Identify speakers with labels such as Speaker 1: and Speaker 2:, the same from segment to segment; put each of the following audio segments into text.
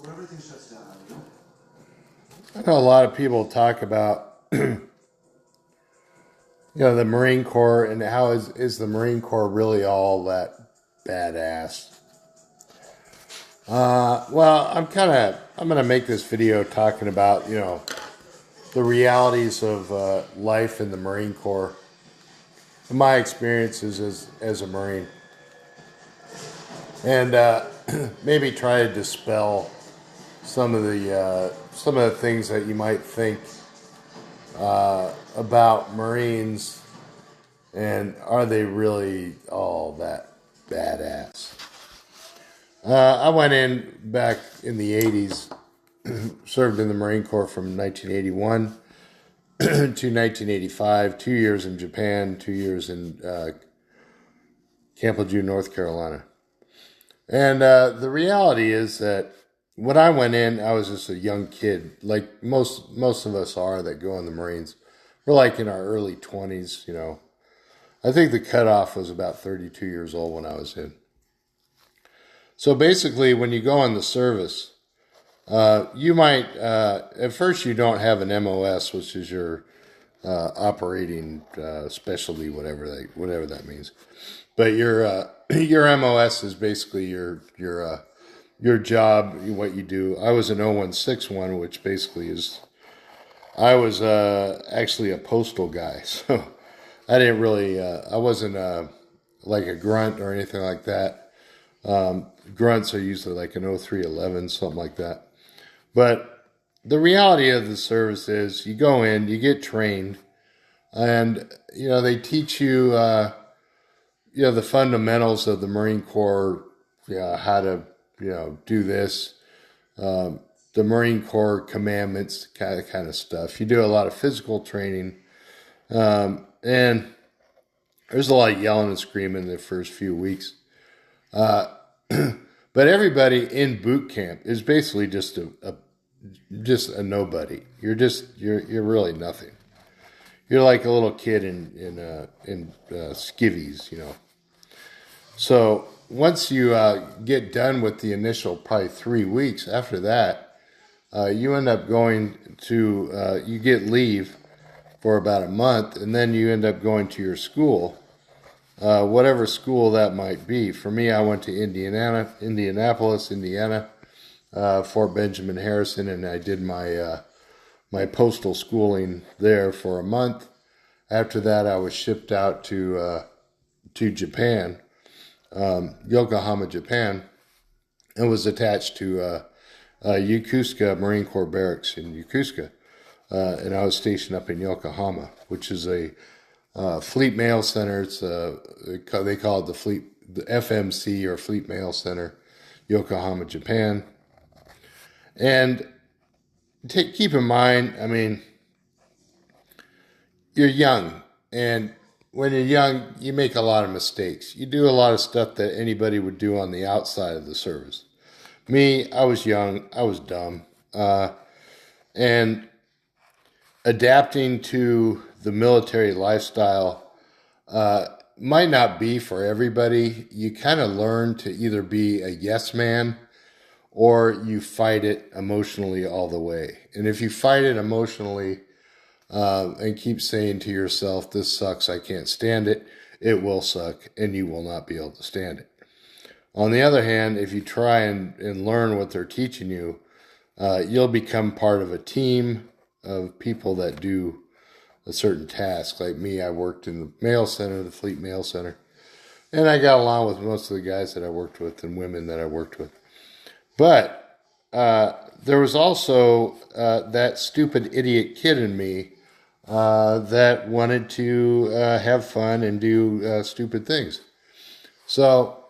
Speaker 1: I know a lot of people talk about, the Marine Corps and how is the Marine Corps really all that badass? Well, I'm going to make this video talking about, the realities of life in the Marine Corps, my experiences as a Marine, and maybe try to dispel some of the things that you might think about Marines, and are they really all that badass? I went in back in the 80s, served in the Marine Corps from 1981 to 1985, 2 years in Japan, 2 years in Camp Lejeune, North Carolina. And the reality is that when I went in, I was just a young kid, like most of us are that go in the Marines. We're like in our early 20s, I think the cutoff was about 32 years old when I was in. So basically, when you go in the service, you might, at first you don't have an MOS, which is your operating specialty, whatever that means. But your MOS is basically your job, what you do. I was an 0161, which basically is, I was actually a postal guy, so I didn't really, I wasn't like a grunt or anything like that. Grunts are usually like an 0311, something like that. But the reality of the service is you go in, you get trained, and, they teach you, the fundamentals of the Marine Corps, how to, do this, the Marine Corps commandments, kind of stuff. You do a lot of physical training, and there's a lot of yelling and screaming the first few weeks. But everybody in boot camp is basically just a nobody. You're really nothing. You're like a little kid in skivvies, So once you get done with the initial probably 3 weeks, after that, you end up going to, you get leave for about a month, and then you end up going to your school, whatever school that might be. For me, I went to Indianapolis, Indiana, Fort Benjamin Harrison, and I did my postal schooling there for a month. After that, I was shipped out to Japan, Yokohama, Japan, and was attached to Yokosuka Marine Corps Barracks in Yokosuka. And I was stationed up in Yokohama, which is a Fleet Mail Center. It's they call it the FMC, or Fleet Mail Center, Yokohama, Japan. And keep in mind, I mean, you're young, and when you're young, you make a lot of mistakes. You do a lot of stuff that anybody would do on the outside of the service. Me, I was young, I was dumb, and adapting to the military lifestyle might not be for everybody. You kind of learn to either be a yes man, or you fight it emotionally all the way. And if you fight it emotionally and keep saying to yourself, this sucks, I can't stand it, it will suck, and you will not be able to stand it. On the other hand, if you try and learn what they're teaching you, you'll become part of a team of people that do a certain task. Like me, I worked in the mail center, the Fleet Mail Center, and I got along with most of the guys that I worked with and women that I worked with. But there was also that stupid idiot kid in me that wanted to have fun and do stupid things. So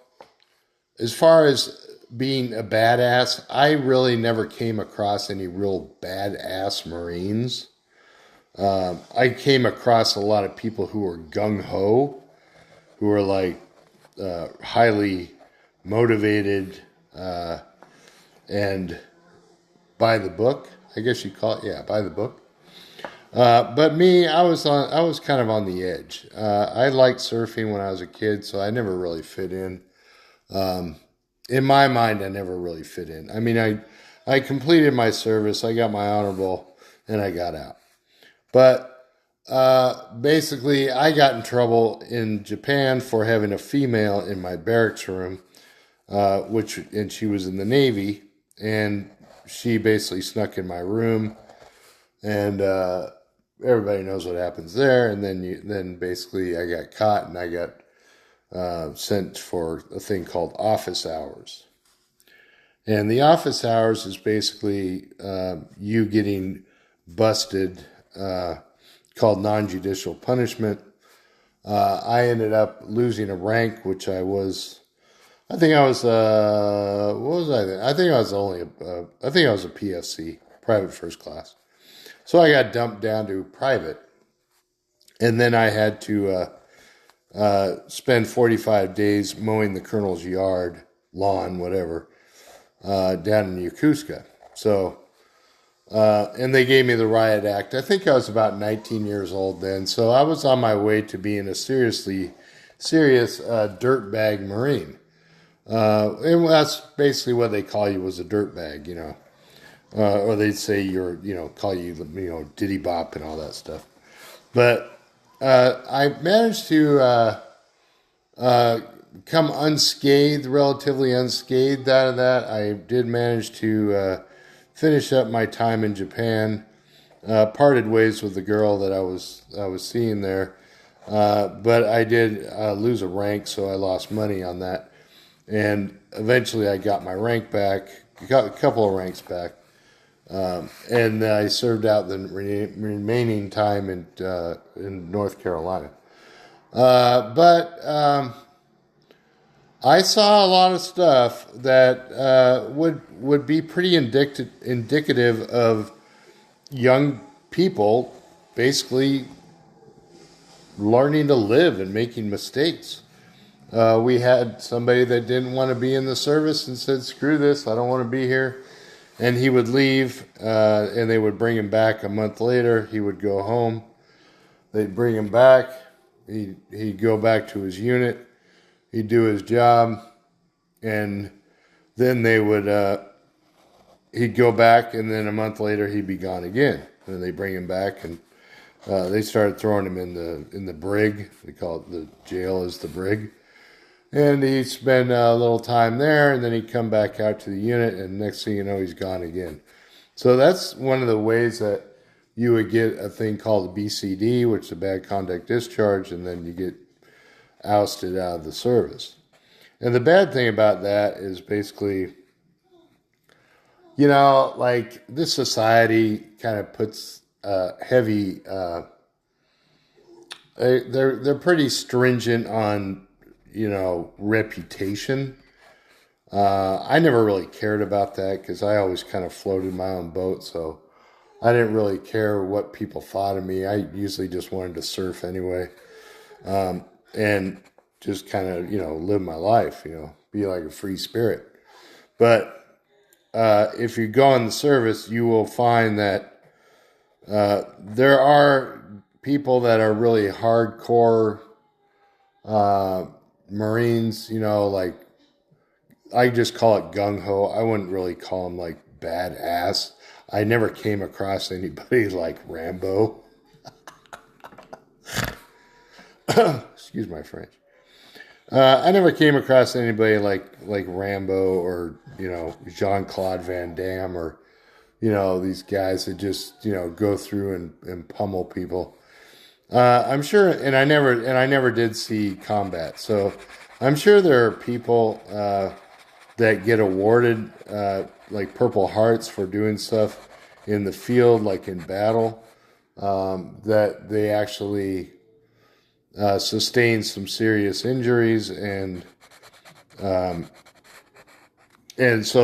Speaker 1: as far as being a badass, I really never came across any real badass Marines. I came across a lot of people who were gung-ho, who were like highly motivated and by the book, I guess you call it. Yeah, by the book. But me, I was kind of on the edge. I liked surfing when I was a kid, so I never really fit in. In my mind, I never really fit in. I mean, I completed my service. I got my honorable, and I got out. But basically, I got in trouble in Japan for having a female in my barracks room, and she was in the Navy, and she basically snuck in my room, and everybody knows what happens there. And then basically I got caught, and I got sent for a thing called office hours. And the office hours is basically you getting busted, called non-judicial punishment. I ended up losing a rank, which I think I was, what was I? I think I was I think I was a PFC, private first class. So I got dumped down to private. And then I had to spend 45 days mowing the colonel's yard, lawn, whatever, down in Yokosuka. So, and they gave me the riot act. I think I was about 19 years old then. So I was on my way to being a serious dirtbag Marine. And that's basically what they call you, was a dirtbag, you know. Or they'd say call you, Diddy Bop and all that stuff. But I managed to come unscathed, relatively unscathed out of that. I did manage to finish up my time in Japan. Parted ways with the girl that I was seeing there, but I did lose a rank, so I lost money on that. And eventually, I got my rank back, got a couple of ranks back, and I served out the remaining time in North Carolina. But I saw a lot of stuff that would be pretty indicative of young people basically learning to live and making mistakes. We had somebody that didn't want to be in the service and said, "Screw this, I don't want to be here." And he would leave, and they would bring him back a month later. He would go home. They'd bring him back. He'd go back to his unit. He'd do his job, and then he'd go back, and then a month later he'd be gone again. And they bring him back, and they started throwing him in the brig. They call it, the jail is the brig. And he'd spend a little time there, and then he'd come back out to the unit, and next thing you know, he's gone again. So that's one of the ways that you would get a thing called a BCD, which is a bad conduct discharge, and then you get ousted out of the service. And the bad thing about that is basically, like, this society kind of puts heavy, they're pretty stringent on, reputation. I never really cared about that because I always kind of floated my own boat, so I didn't really care what people thought of me. I usually just wanted to surf anyway. And just kind of, live my life, be like a free spirit. But if you go in the service, you will find that there are people that are really hardcore Marines, like, I just call it gung-ho. I wouldn't really call them, like, badass. I never came across anybody like Rambo. Excuse my French. I never came across anybody like Rambo or, Jean-Claude Van Damme or, these guys that just, go through and pummel people. I'm sure, and I never did see combat. So I'm sure there are people that get awarded like Purple Hearts for doing stuff in the field, like in battle, that they actually sustained some serious injuries, and so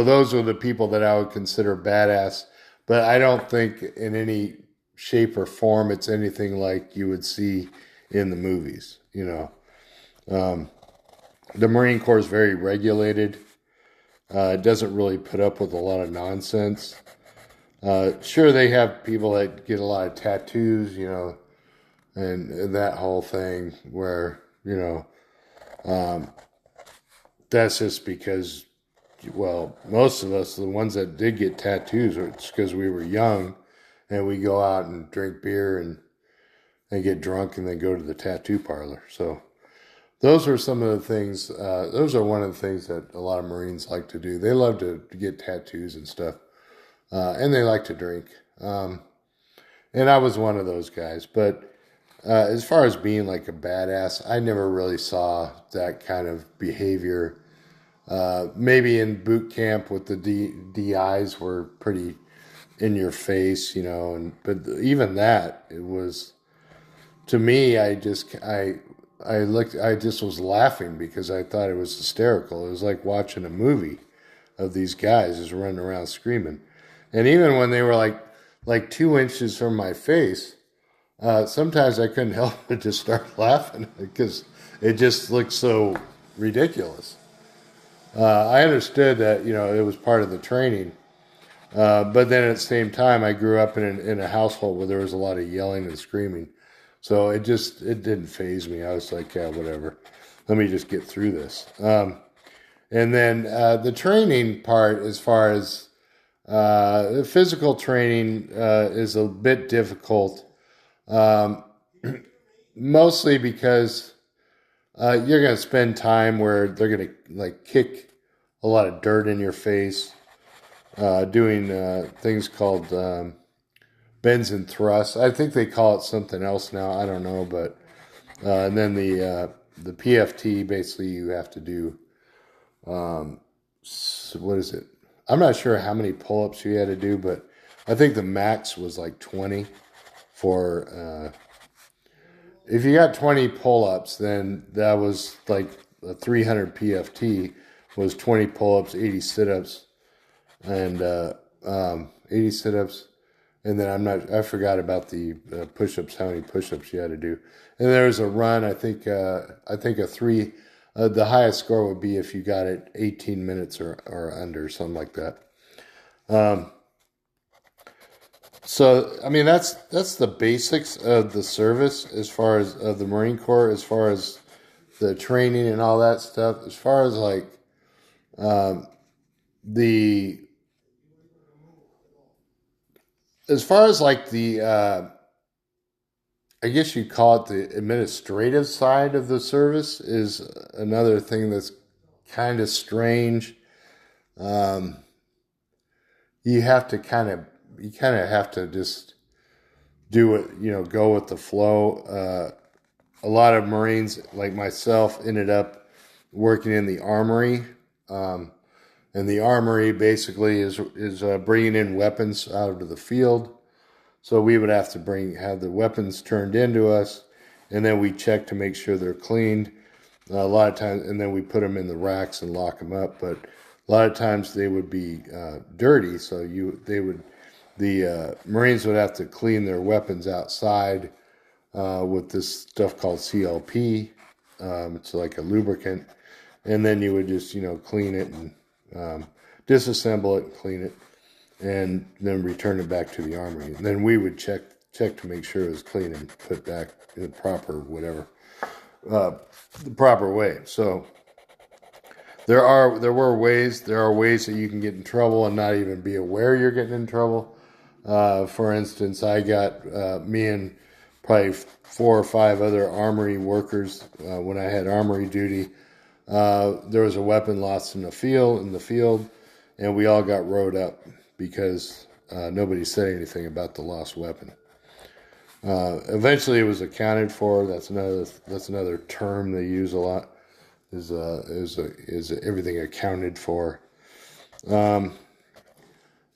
Speaker 1: those are the people that I would consider badass. But I don't think in any shape or form it's anything like you would see in the movies. The Marine Corps is very regulated. It doesn't really put up with a lot of nonsense. Sure, they have people that get a lot of tattoos, and that whole thing where, that's just because well, most of us, the ones that did get tattoos, it's because we were young, and we go out and drink beer and get drunk and then go to the tattoo parlor. So those are some of the things. Those are one of the things that a lot of Marines like to do. They love to get tattoos and stuff, and they like to drink. And I was one of those guys. But as far as being like a badass, I never really saw that kind of behavior. Maybe in boot camp with the DIs were pretty in your face, but even that, it was, to me, I just was laughing because I thought it was hysterical. It was like watching a movie of these guys just running around screaming. And even when they were like 2 inches from my face, sometimes I couldn't help but just start laughing because it just looked so ridiculous. I understood that, it was part of the training. But then at the same time, I grew up in a household where there was a lot of yelling and screaming. So it didn't faze me. I was like, yeah, whatever. Let me just get through this. And then the training part, as far as the physical training, is a bit difficult. Mostly because you're going to spend time where they're going to kick a lot of dirt in your face, doing things called bends and thrusts. I think they call it something else now. I don't know, but and then the PFT, basically you have to do what is it? I'm not sure how many pull-ups you had to do, but I think the max was like 20 for if you got 20 pull-ups, then that was like a 300 PFT was 20 pull-ups, 80 sit-ups, and 80 sit-ups. And then I forgot about the push-ups, how many push-ups you had to do. And there was a run, I think a 3, the highest score would be if you got it 18 minutes or under, something like that. So, I mean, that's the basics of the service as far as of the Marine Corps, as far as the training and all that stuff. As far as the I guess you'd call it the administrative side of the service is another thing that's kind of strange. You kind of have to just do it, go with the flow. A lot of Marines, like myself, ended up working in the armory. And the armory basically is bringing in weapons out of the field. So we would have to have the weapons turned into us, and then we check to make sure they're cleaned. A lot of times, and then we put them in the racks and lock them up. But a lot of times they would be dirty, so the Marines would have to clean their weapons outside with this stuff called CLP. It's like a lubricant, and then you would just clean it and disassemble it and clean it, and then return it back to the armory. And then we would check to make sure it was clean and put back in the proper the proper way. So there are ways that you can get in trouble and not even be aware you're getting in trouble. For instance, I got me and probably 4 or 5 other armory workers when I had armory duty. There was a weapon lost in the field, and we all got rode up because nobody said anything about the lost weapon. Eventually, it was accounted for. That's another term they use a lot. Is everything accounted for? So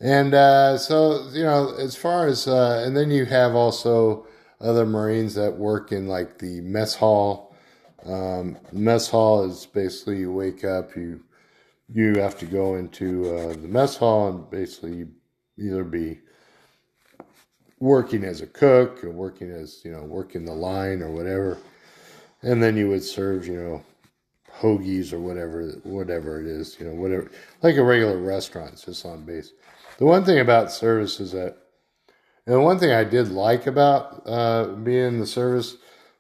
Speaker 1: as far as and then you have also other Marines that work in like the mess hall. Mess hall is basically you wake up, you have to go into the mess hall and basically either be working as a cook or working the line or whatever, and then you would serve hoagies or whatever it is, whatever, like a regular restaurant. It's just on base. The one thing about service is that, and the one thing I did like about being in the service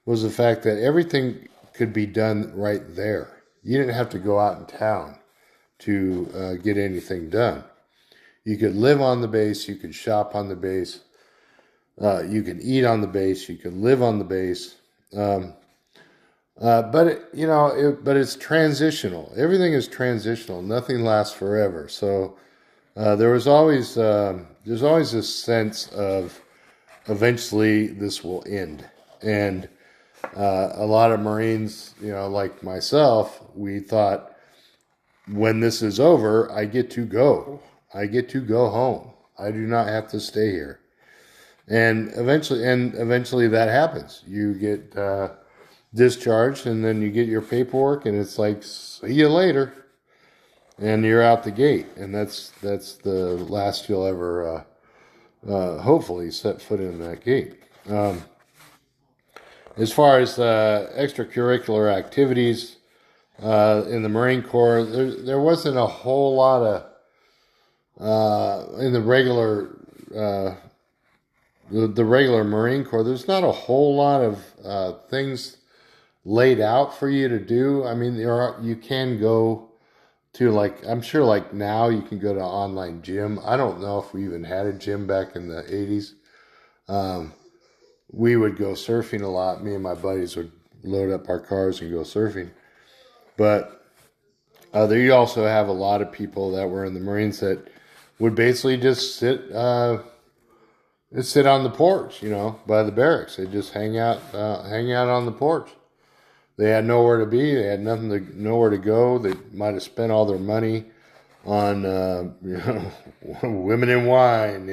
Speaker 1: was the fact that everything could be done right there. You didn't have to go out in town to get anything done. You could live on the base, you could shop on the base, you can eat on the base, you can live on the base. But it's transitional. Everything is transitional. Nothing lasts forever. So there's always this sense of eventually this will end. And a lot of Marines, like myself, we thought when this is over, I get to go. I get to go home. I do not have to stay here. And eventually that happens. You get discharged, and then you get your paperwork, and it's like, see you later, and you're out the gate, and that's the last you'll ever hopefully set foot in that gate. As far as extracurricular activities in the Marine Corps, there wasn't a whole lot of in the regular the regular Marine Corps. There's not a whole lot of things laid out for you to do. I mean, you can go to, like, I'm sure, like, now you can go to online gym. I don't know if we even had a gym back in the 80s. We would go surfing a lot. Me and my buddies would load up our cars and go surfing. But there you also have a lot of people that were in the Marines that would basically just sit on the porch, by the barracks. They'd just hang out on the porch. They had nowhere to be. They had nowhere to go. They might have spent all their money on, women and wine,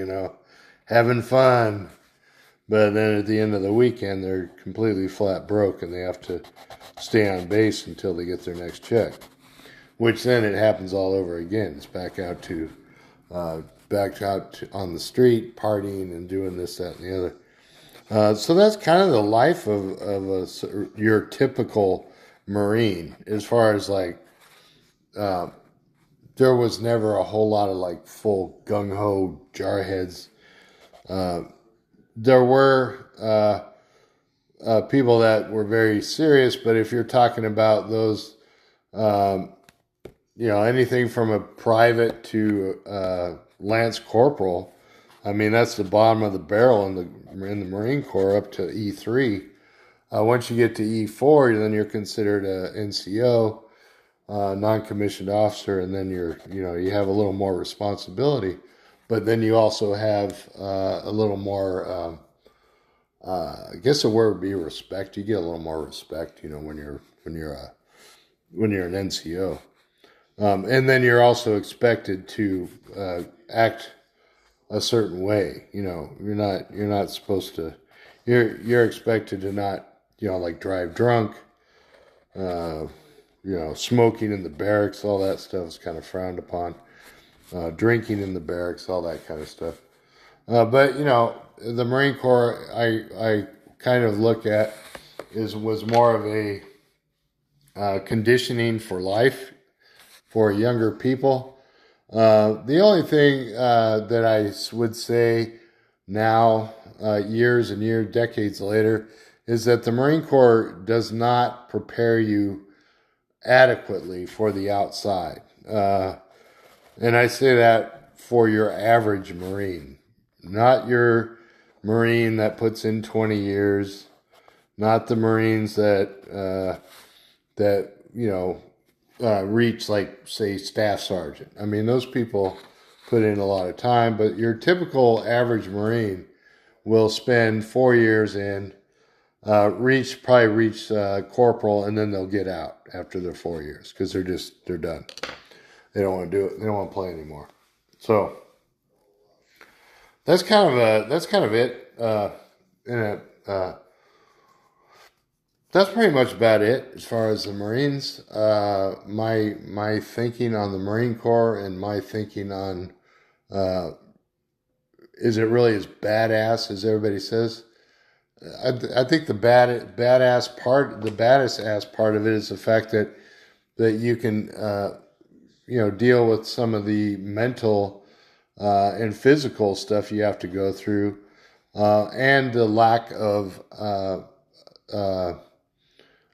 Speaker 1: having fun. But then at the end of the weekend, they're completely flat broke, and they have to stay on base until they get their next check. Which then it happens all over again. It's back out on the street, partying and doing this, that, and the other. So that's kind of the life of your typical Marine, as far as there was never a whole lot of full gung-ho jarheads. There were people that were very serious, but if you're talking about those, anything from a private to Lance Corporal, I mean, that's the bottom of the barrel in the Marine Corps up to E3. Once you get to E4, then you're considered a NCO, non-commissioned officer, and then you have a little more responsibility. But then you also have a little more, I guess the word would be respect. You get a little more respect, when you're an NCO, and then you're also expected to act a certain way. You're not supposed to. You're expected to not, drive drunk. Smoking in the barracks, all that stuff is kind of frowned upon. Drinking in the barracks, all that kind of stuff. But the Marine Corps, I kind of look at was more of a conditioning for life for younger people. The only thing that I would say now, years and years, decades later, is that the Marine Corps does not prepare you adequately for the outside. And I say that for your average Marine, not your Marine that puts in 20 years, not the Marines that reach, say, staff sergeant. I mean, those people put in a lot of time, but your typical average Marine will spend 4 years in, reach corporal, and then they'll get out after their 4 years because they're done. They don't want to do it. They don't want to play anymore. So that's kind of it. That's pretty much about it as far as the Marines. My thinking on the Marine Corps and my thinking on is it really as badass as everybody says? I think the baddest ass part of it is the fact that you can deal with some of the mental and physical stuff you have to go through, and the lack of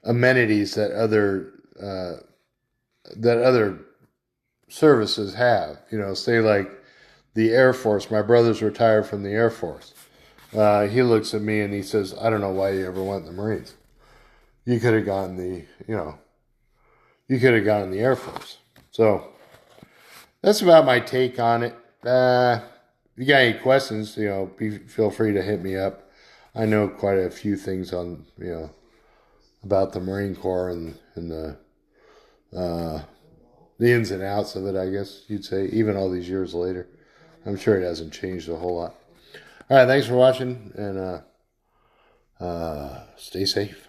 Speaker 1: amenities that other services have. You know, say like the Air Force. My brother's retired from the Air Force. He looks at me and he says, I don't know why you ever went in the Marines. You could have gone you could have gone in the Air Force. So that's about my take on it. If you got any questions, feel free to hit me up. I know quite a few things on, about the Marine Corps and the ins and outs of it, I guess you'd say, even all these years later. I'm sure it hasn't changed a whole lot. All right, thanks for watching, and stay safe.